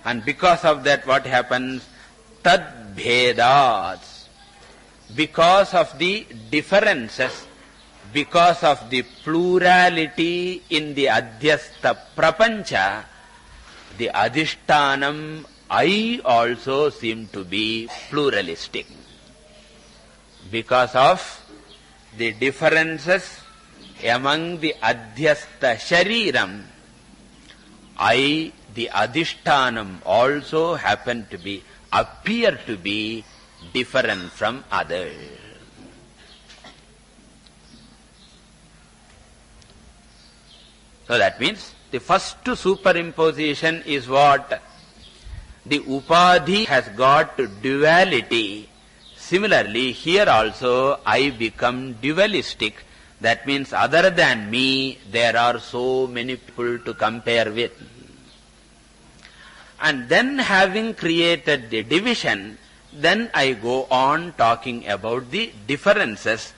And because of that, what happens? Tad bhedat. Because of the differences, because of the plurality in the adhyastha prapancha, the adhishtanam, I also seem to be pluralistic. Because of the differences among the adhyastha shariram, I, the adhishtanam, also happen to be, appear to be different from others. So that means the first superimposition is what? The upadhi has got duality. Similarly, here also I become dualistic. That means other than me, there are so many people to compare with. And then having created the division, then I go on talking about the differences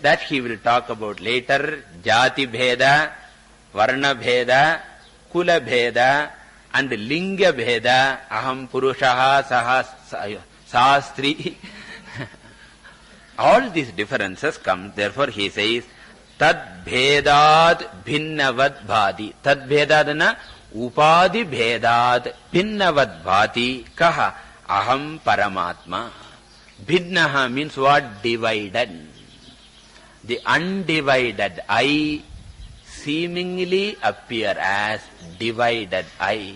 that he will talk about later. Jati bheda, varna bheda, kula bheda, and linga bheda. Aham purushaha, saha sastri. All these differences come. Therefore he says, tad bhedat bhinnavad bhati. Tad bhedadana upadhi bhedat bhinnavad bhati kaha aham paramatma. Bhinnaha means what? Divided. The undivided I seemingly appear as divided I.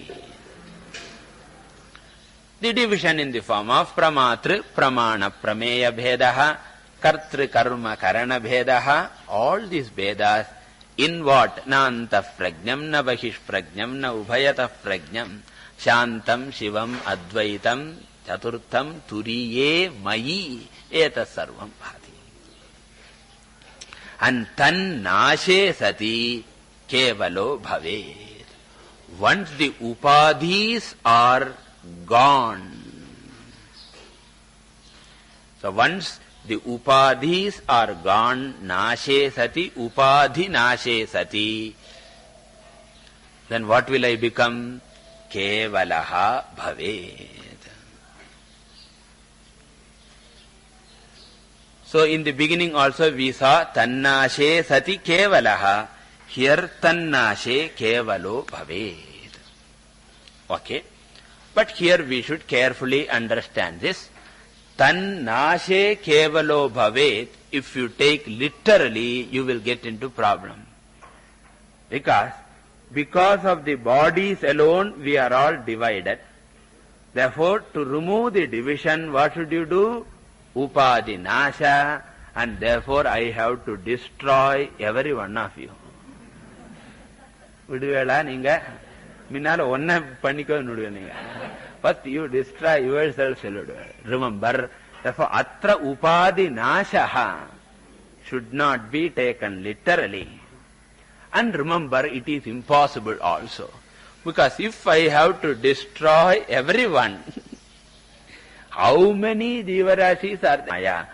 The division in the form of pramatru, pramana, prameya bhedaha, kartru, karma, karana bhedaha, all these bhedas in what? Na antah prajnam, na bahish prajnam, na ubhayatah prajnam, shantam, shivam, advaitam, chaturtham, turiye, mayi, etas sarvam bhati. And tan nashe sati kevalo bhavet. Once the upadhis are gone. So once the upadhis are gone, nashe sati, upadhi nashe sati, then what will I become? Kevalaha bhavet. So in the beginning also we saw tannashe sati kevalaha. Here tannashe kevalo bhavet. Okay. But here we should carefully understand this. Tannashe kevalo bhavet, if you take literally, you will get into problem. Because of the bodies alone, we are all divided. Therefore, to remove the division, what should you do? Upadhi nasha, and therefore I have to destroy every one of you. Viduvela ninga minnala onna pannikko nuduveenga. First you destroy yourself. Remember, therefore atra upadhi nashaha should not be taken literally. And remember, it is impossible also. Because if I have to destroy everyone, how many jivarashis are there?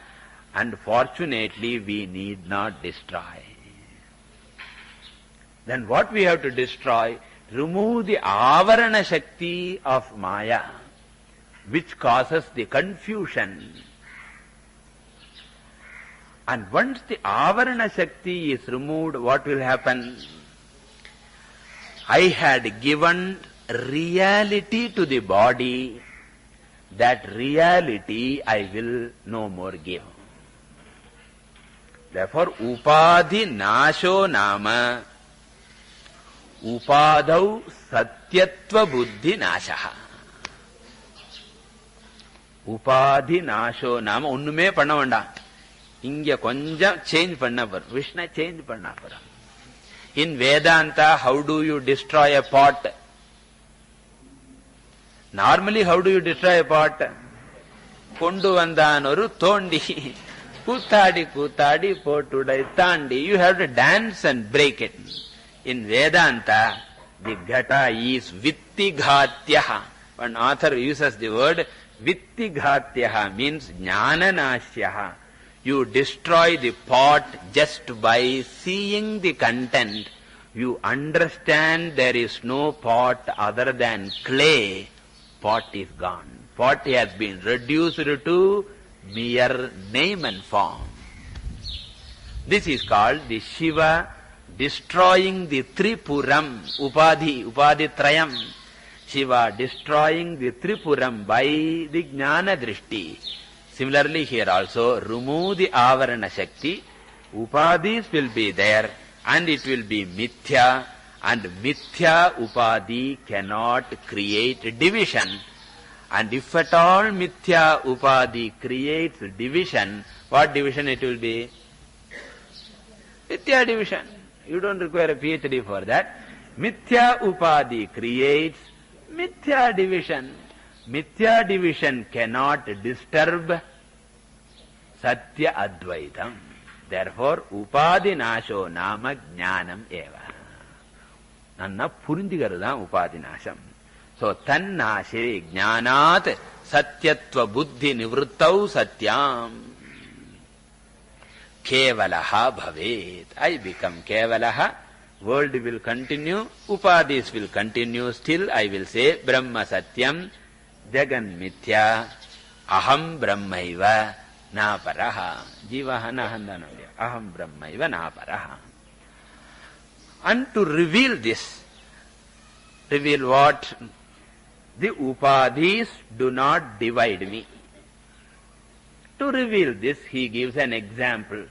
And fortunately, we need not destroy. Then what we have to destroy? Remove the avarana shakti of Maya, which causes the confusion. And once the avarana shakti is removed, what will happen? I had given reality to the body. That reality I will no more give. Therefore, upadhi nasho nama upadhau satyatva buddhi nashaha. Upadhi nasho nama onnume panna vanda. Inga konjam change panna par. Vishna change panna par. In Vedanta, how do you destroy a pot? Normally, how do you destroy a pot? Kondu vandanoru tondi. Kutadi kutadi potudai tandi. You have to dance and break it. In Vedanta, the ghata is vittighatyaha. One author uses the word vittighatyaha, means jnananashyaha. You destroy the pot just by seeing the content. you understand there is no pot other than clay, pot is gone. Pot has been reduced to mere name and form. This is called the Shiva destroying the Tripuram, Upadhi Trayam. Shiva destroying the Tripuram by the Jnana Drishti. Similarly here also, remove the Avarana Shakti, Upadhis will be there and it will be Mithya, and Mithya Upadhi cannot create division. And if at all Mithya Upadhi creates division, what division it will be? Mithya division. You don't require a PhD for that. Mithya Upadhi creates Mithya division. Mithya division cannot disturb Satya Advaitam. Therefore, Upadhi Nasho Nama Jnanam Eva. Nanna Purindigaradam Upadhi Nasham. So, Tan Nashe Jnanat Satyatva Buddhi Nivruttau Satyam. Kevalaha Bhavet. I become Kevalaha. World will continue. Upadhis will continue. Still I will say Brahma Satyam Jagan Mithya Aham Brahmaiva Naparaha. Jivaha Nahandana. Aham Brahmaiva Naparaha. And to reveal this, reveal what? The Upadhis do not divide me. To reveal this, he gives an example.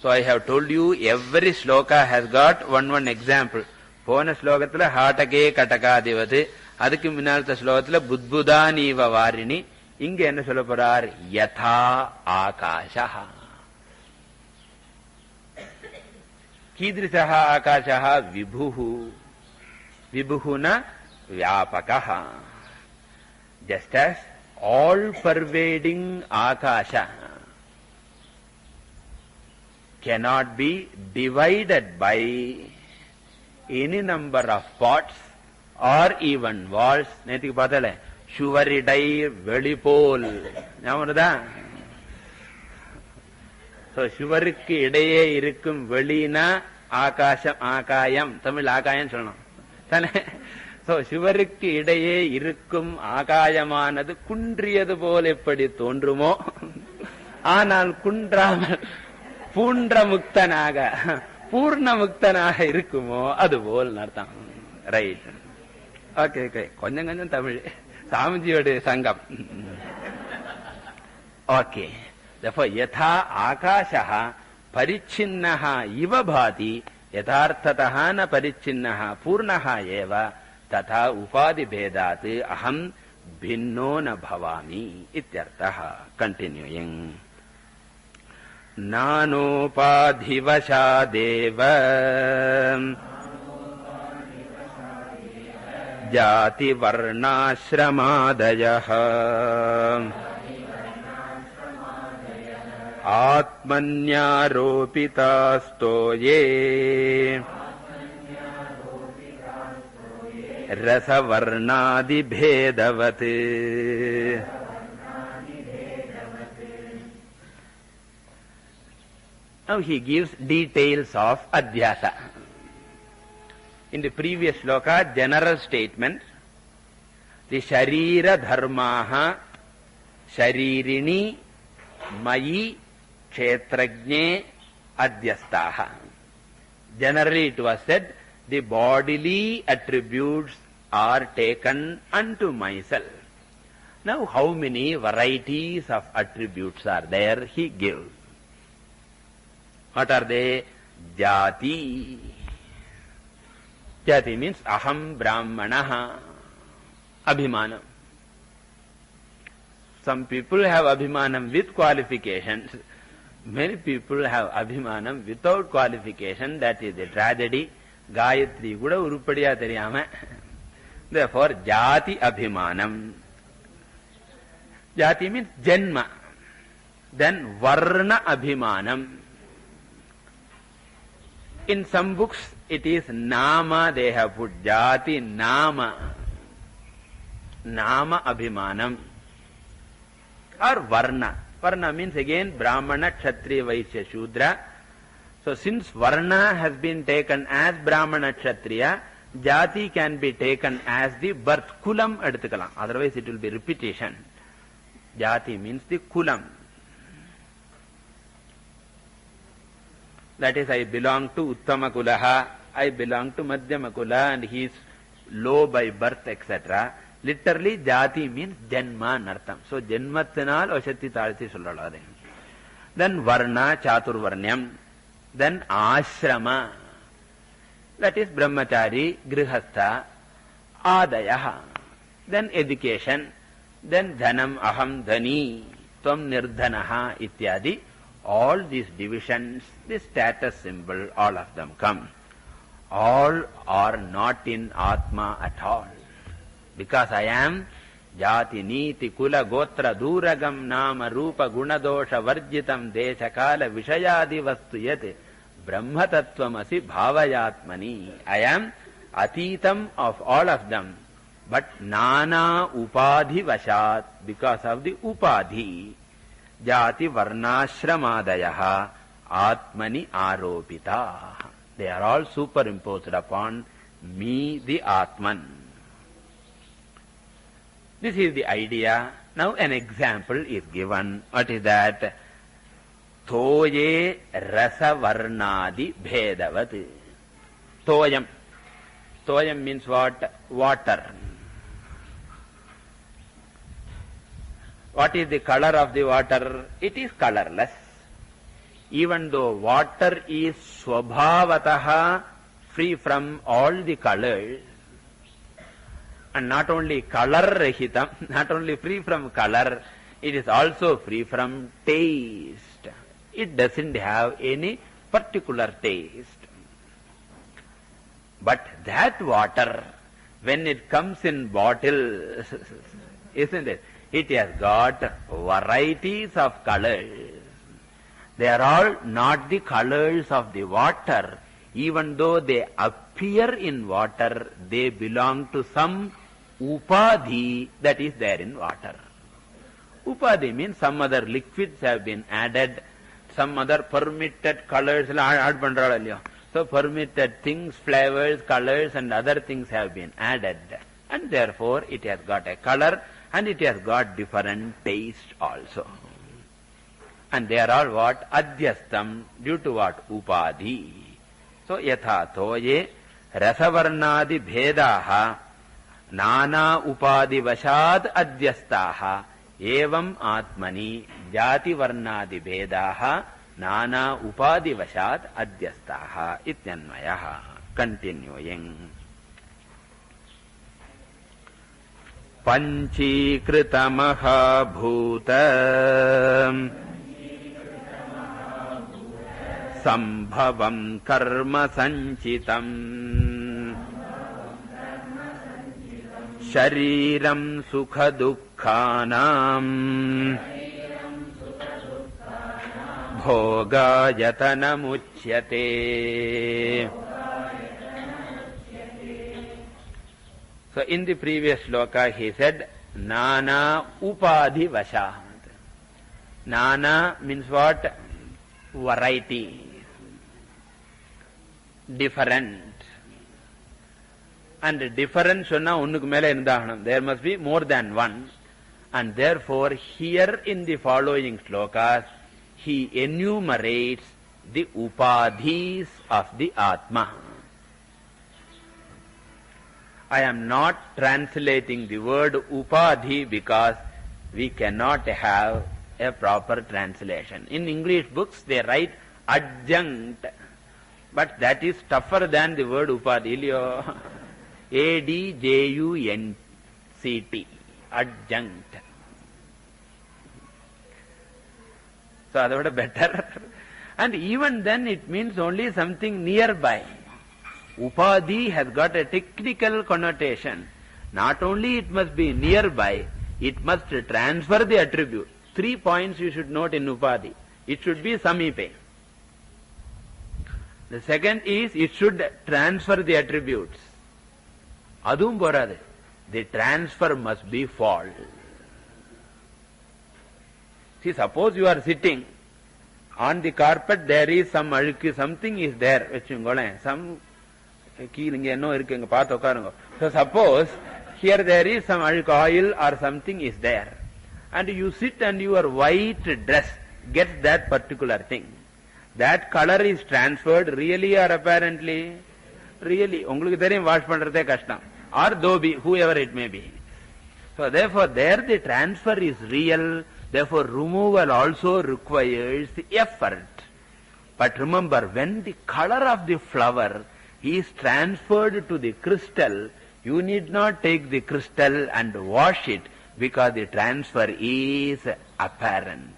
So I have told you, every sloka has got one example. Pona slokathula hatake katakadivate, adukku minnaltha slokathula budbudaniva varini, inge enna sollaporar? Yatha akashaha. Kidrisaha akashaha vibhuhu. Vibhuhuna vyapakaha. Just as all-pervading akasha cannot be divided by any number of pots or even walls. Nethi pathale Shuvaridai Velipol. Namarada. So Shuvarikku idaye irukkum velina akasham akayam. Tamil akayam sollanum. So, Shivarikku idaye irukkum ஆகாயமானது குன்றியது போல் எப்படி தோன்றுமோ, ஆனால் குன்றாமல் பூன்ற முக்தனாக பூர்ண முக்தனாக இருக்குமோ அதுபோல் அர்த்தம். Right. Okay. கொஞ்சம் தமிழ் சாமிஜியோட சங்கம். Okay. Therefore, yatha akashaha parichinnaha iva bhati yatharthataha na parichinnaha purnaha eva Tatha Upadhi Bhedat Aham Bhinno Na Bhavami Ityartaha. Continuing. Nanopadhi Vasha Deva Jati Varna Shramadayaha Atmanya Ropitastoye Rasa Varnadi Bhedavate. Now he gives details of Adhyasa. In the previous sloka, general statement, the Sharira Dharmaha Sharirini Mayi Kshetrajne Adhyastaha. Generally it was said, the bodily attributes are taken unto myself. Now how many varieties of attributes are there? He gives. What are they? Jati. Jati means aham brahmanaha. Abhimanam. Some people have abhimanam with qualifications. Many people have abhimanam without qualification. That is a tragedy. Gayatri kuda urupadiya theriyama. Therefore, jati abhimanam. Jati means janma. Then varna abhimanam. In some books it is nama, they have put jati nama. Nama abhimanam. Or varna. Varna means again Brahmana, Kshatriya, Vaishya, Shudra. So since Varna has been taken as Brahmana Kshatriya, Jati can be taken as the birth. Kulam edutukalam. Otherwise it will be repetition. Jati means the kulam. That is, I belong to Uttama Kulaha, I belong to Madhyama Kula, and he is low by birth, etc. Literally, Jati means Janma Nartham. So, Janmathanal Oshatti Thalthi Sollalade. Then Varna, Chaturvarnyam. Then Ashrama. That is Brahmachari, Grihastha, Adayaha. Then education. Then Dhanam, Aham, Dhani, Tvam Nirdhanaha, Ityadi. All these divisions, the status symbol, all of them come. All are not in Atma at all. Because I am Jati, Niti, Kula, Gotra, Duragam, Nama, Rupa, Gunadosha, Varjitam, Desha, Kala, Vishayadi, Vastu, Yate, Brahma Tattvamasi, Bhavayatmani. I am Atitam of all of them, but Nana Upadhi Vashat, because of the Upadhi. Jati Varnashramaadayaha Atmani Aropita. They are all superimposed upon me, the Atman. This is the idea. Now an example is given. What is that? Toye rasa varnadi bhedavat. Toyam. Toyam means what? Water. What is the color of the water? It is colorless. Even though water is swabhavataha free from all the colors, and not only color rahitam, not only free from color, it is also free from taste. It doesn't have any particular taste. But that water, when it comes in bottles, isn't it? It has got varieties of colors. They are all not the colors of the water. Even though they appear in water, they belong to some upadhi that is there in water. Upadhi means some other liquids have been added, some other permitted colors. So permitted things, flavors, colors and other things have been added. And therefore it has got a color. And it has got different taste also. And they are all what? Adhyastam, due to what? Upadhi. So, yatha toye rasavarnadi bhedaha nana upadhi vashad adhyastaha evam atmani jati varnadi bhedaha nana upadhi vashad adhyastaha ityanmayaha. Continuing. Panchīkrita mahabhūta sambhavam karma sanchitam shariram sukha dukkhanam bhoga yatanamuchyate. So in the previous shloka he said, Nana Upadhi Vashat. Nana means what? Variety. Different. And different sonna unnukku mele endahanam. There must be more than one. And therefore here in the following shlokas he enumerates the upadhis of the Atma. I am not translating the word upadhi because we cannot have a proper translation. In English books they write adjunct, but that is tougher than the word upadhi. A-D-J-U-N-C-T, adjunct. So that would be better. And even then it means only something nearby. Upadhi has got a technical connotation. Not only it must be nearby, it must transfer the attribute. 3 points you should note in Upadhi. It should be samipe. The second is it should transfer the attributes. Adum porade. The transfer must be false. See, suppose you are sitting On the carpet there is some alukku, something is there. Some so suppose here there is some aluk oil or something is there. And you sit and your white dress gets that particular thing. That color is transferred really or apparently? Really. Ungalukku theriyum wash pandrathe kashtam. Or though be, whoever it may be. So therefore there the transfer is real. Therefore removal also requires effort. But remember, when the color of the flower is transferred to the crystal, you need not take the crystal and wash it, because the transfer is apparent.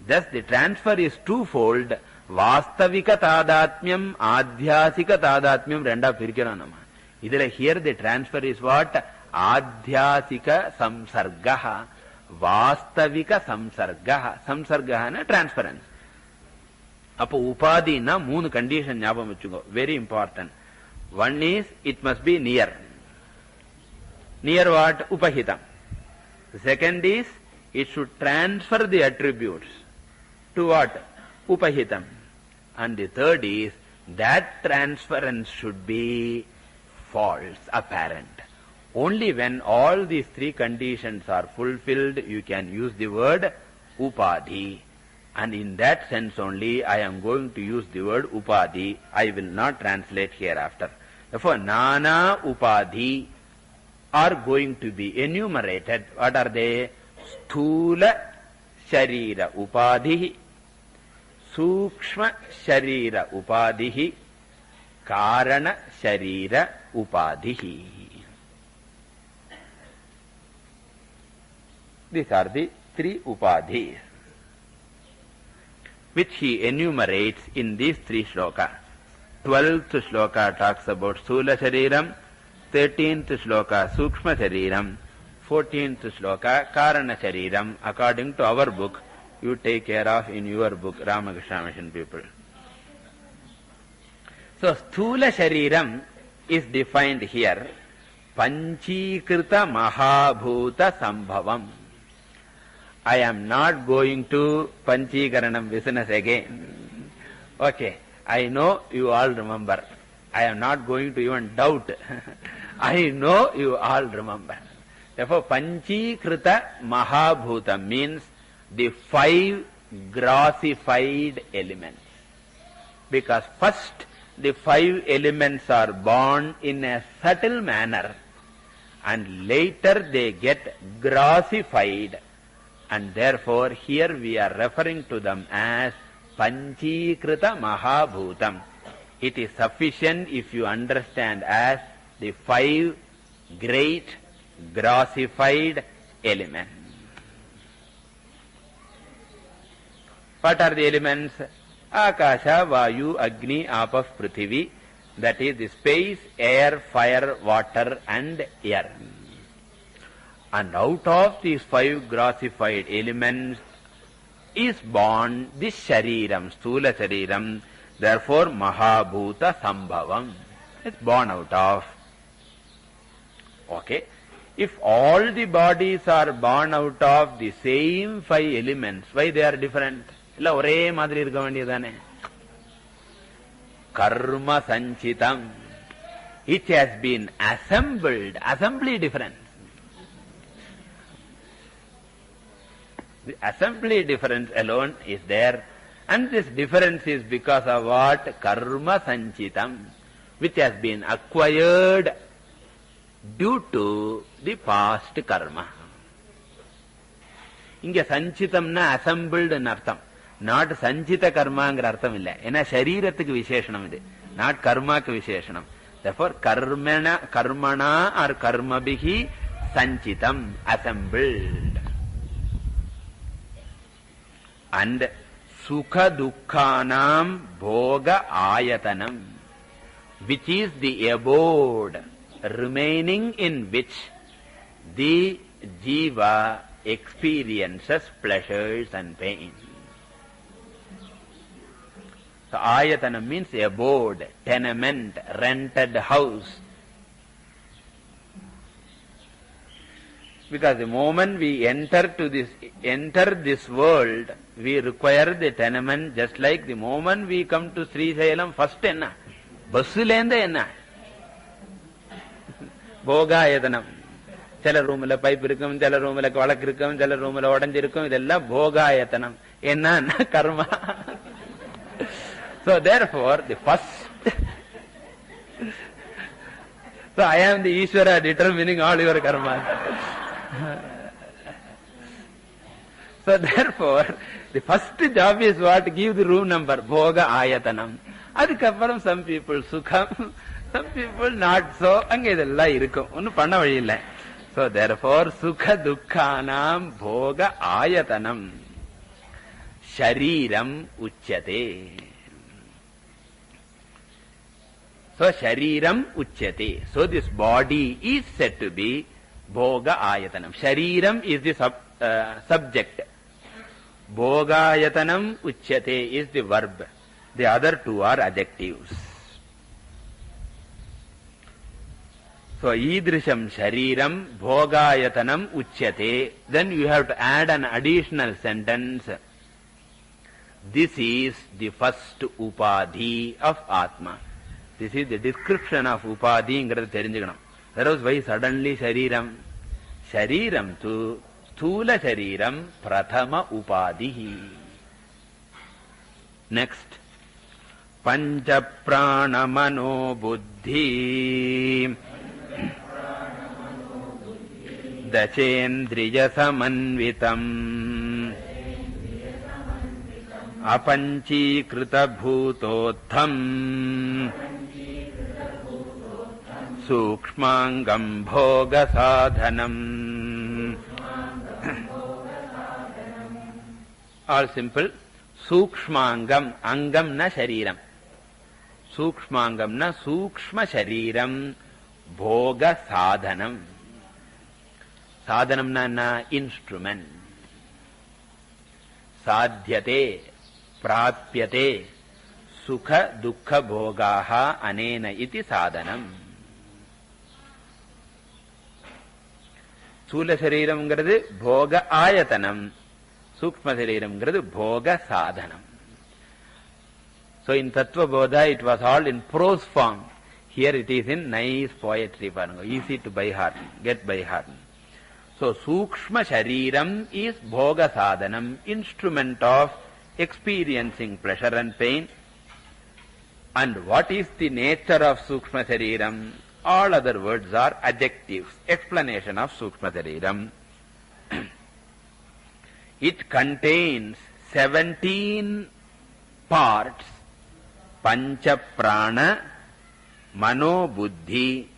Thus the transfer is twofold. Vastavika tadatmyam, adhyasika tadatmyam, renda pirikirana. Here the transfer is what? Adhyasika samsargaha, vastavika samsargaha. Samsargaha na transference. Appo upadhi na moonu condition nyabam vechungo. Very important. One is, it must be near. Near what? Upahitam. The second is, it should transfer the attributes to what? Upahitam. And the third is, that transference should be false, apparent. Only when all these three conditions are fulfilled, you can use the word upadhi. And in that sense only, I am going to use the word upadhi. I will not translate hereafter. Therefore, nana upadhi are going to be enumerated. What are they? Sthula sharira upadhi, sukshma sharira upadhi, karana sharira upadhi. These are the three upadhis which he enumerates in these three shlokas. 12th shloka talks about Sthula Shariram, 13th shloka Sukshma Shariram, 14th shloka Karana Shariram. According to our book, you take care of in your book, Ramakrishna Mission people. So Sthula Shariram is defined here, Panchikrita Mahabhuta Sambhavam. I am not going to Panchikaranam business again. Okay, I know you all remember. I am not going to even doubt. I know you all remember. Therefore, Panchikrita Mahabhuta means the 5 grossified elements. Because first, the 5 elements are born in a subtle manner, and later they get grossified. And therefore, here we are referring to them as Panchikrita Mahabhutam. It is sufficient if you understand as the 5 great grossified elements. What are the elements? Akasha, Vayu, Agni, Apah, Prithvi. That is the space, air, fire, water and air. And out of these 5 grossified elements is born this Shariram, Sthula Shariram. Therefore, Mahabhuta Sambhavam. It's born out of. Okay. If all the bodies are born out of the same 5 elements, why they are different? Illa ore madri irukka vendiyadane. Karma sanchitam. It has been assembled. Assembly difference. The assembly difference alone is there, and this difference is because of what? Karma sanchitam, which has been acquired due to the past karma. Inge sanchitamna assembled in artham, not sanchita karma angra artham illa. Ena sharirathukku visheshanam idu, not karma ku visheshanam. Therefore, karmana or karmabhihi sanchitam, assembled. And sukha dukkhanam bhoga ayatanam, which is the abode remaining in which the jiva experiences pleasures and pains. So ayatanam means abode, tenement, rented house. Because the moment we enter this world, we require the tenement, just like the moment we come to Sri Sailam, first enna? Basulenda enna? Bhogayatanam. Chala roomla pipe irukkum, chala roomla valak irukkum, chala roomla odanju irukkum, idella bhogayatanam. Enna karma. So therefore, the first so I am the Ishvara determining all your karma. So therefore, the first job is what? Give the room number. Bhoga ayatanam. Adukapparam some people sukham, some people not so. Ange idella irukkum. Onnu panna vali illa. So therefore, sukha dukkhanam bhoga ayatanam shariram uchyate. So shariram uchyate. So this body is said to be bhoga ayatanam. Shariram is the subject. Bhogayatanam uchyate is the verb. The other two are adjectives. So idrisham shariram bhogayatanam uchyate. Then you have to add an additional sentence. This is the first upadhi of Atma. This is the description of upadhi. That was why suddenly shariram. Shariram tu sthula shariram prathama upadhi. Next. Pancha prana mano buddhi dachendriya samanvitam apanchikrita bhutotham sukshmangam bhoga sadhanam. All simple. Sukshmangam, angam na shariram. Sukshmangam na sukshma shariram bhoga sadhanam. Sadhanam na instrument. Sadhyate, prapyate, sukha dukkha bhogaha anena iti sadhanam. Sthula shariram gradhu bhoga ayatanam. Sukshma shariram gradhu bhoga sadhanam. So in Tattva Bodha it was all in prose form. Here it is in nice poetry form. Easy to by heart, get by heart. So sukshma shariram is bhoga sadhanam, instrument of experiencing pleasure and pain. And what is the nature of sukshma shariram? All other words are adjectives, explanation of sukshma shariram. It contains 17 parts. Pancha prana mano buddhi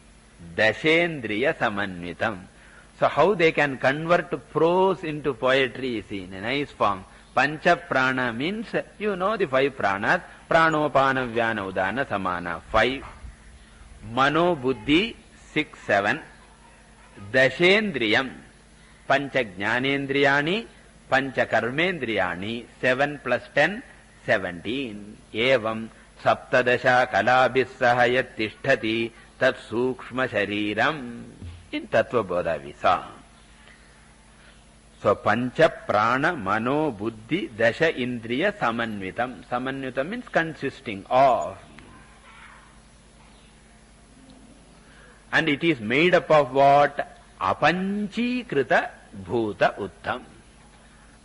dashendriya samanvitam. So how they can convert prose into poetry is in a nice form. Pancha prana means, you know the 5 pranas. Pranopana vyana udana samana 5. Mano buddhi 6, 7. Dashendriyam pancha jnanendriyani pancha karmendriyani 7 plus 10 17. Evam saptadasha kalabhis sahayat tishtati tat sukshma shariram. In Tattva Bodha we saw. So pancha prana mano buddhi dasha indriya samanvitam. Samanvitam means consisting of. And it is made up of what? Apanchikrita bhuta uttam.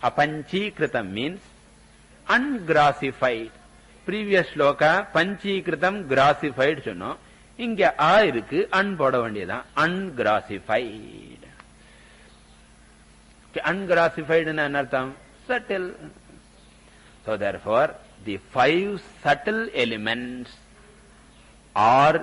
Apanchikrita means ungrassified. Previous shloka panchikritam grassified சொன்னோம். இங்க ஆ இருக்கு, an போட வேண்டியதான். Ungrassified. Ungrassified என்ன அர்த்தம்? Subtle. So therefore the 5 subtle elements are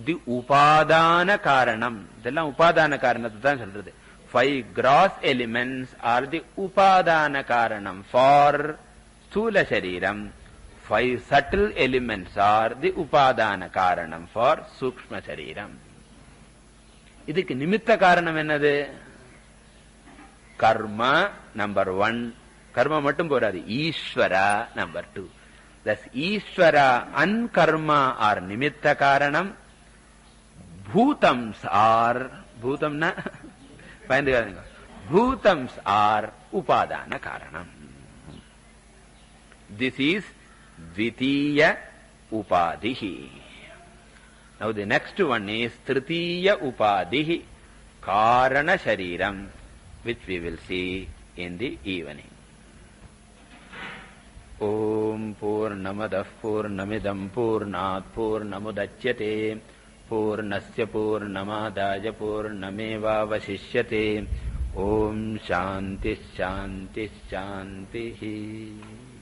the upadana karanam. இதெல்லாம் உபாதான காரணத்தை தான் சொல்றது. 5 gross elements are the upadana karanam for sthula shariram. 5 subtle elements are the upadana karanam for sukshma shariram. இதுக்கு நிமித்த காரணம் என்னது? Karma number 1. Karma மட்டும் போராது. Ishvara number 2. Thus Ishvara and Karma are nimitta karanam. Bhutams are, bhutam na? Bhutams are upadana karanam. This is Dvitiya Upadhi. Now the next one is Tritiya Upadhi, Karana Shariram, which we will see in the evening. Om Purnamadah Purnamidam Purnat Purnamudachyate Purnasya Purnamadaya Purnameva Vasishyate. Om Shanti Shanti Shanti.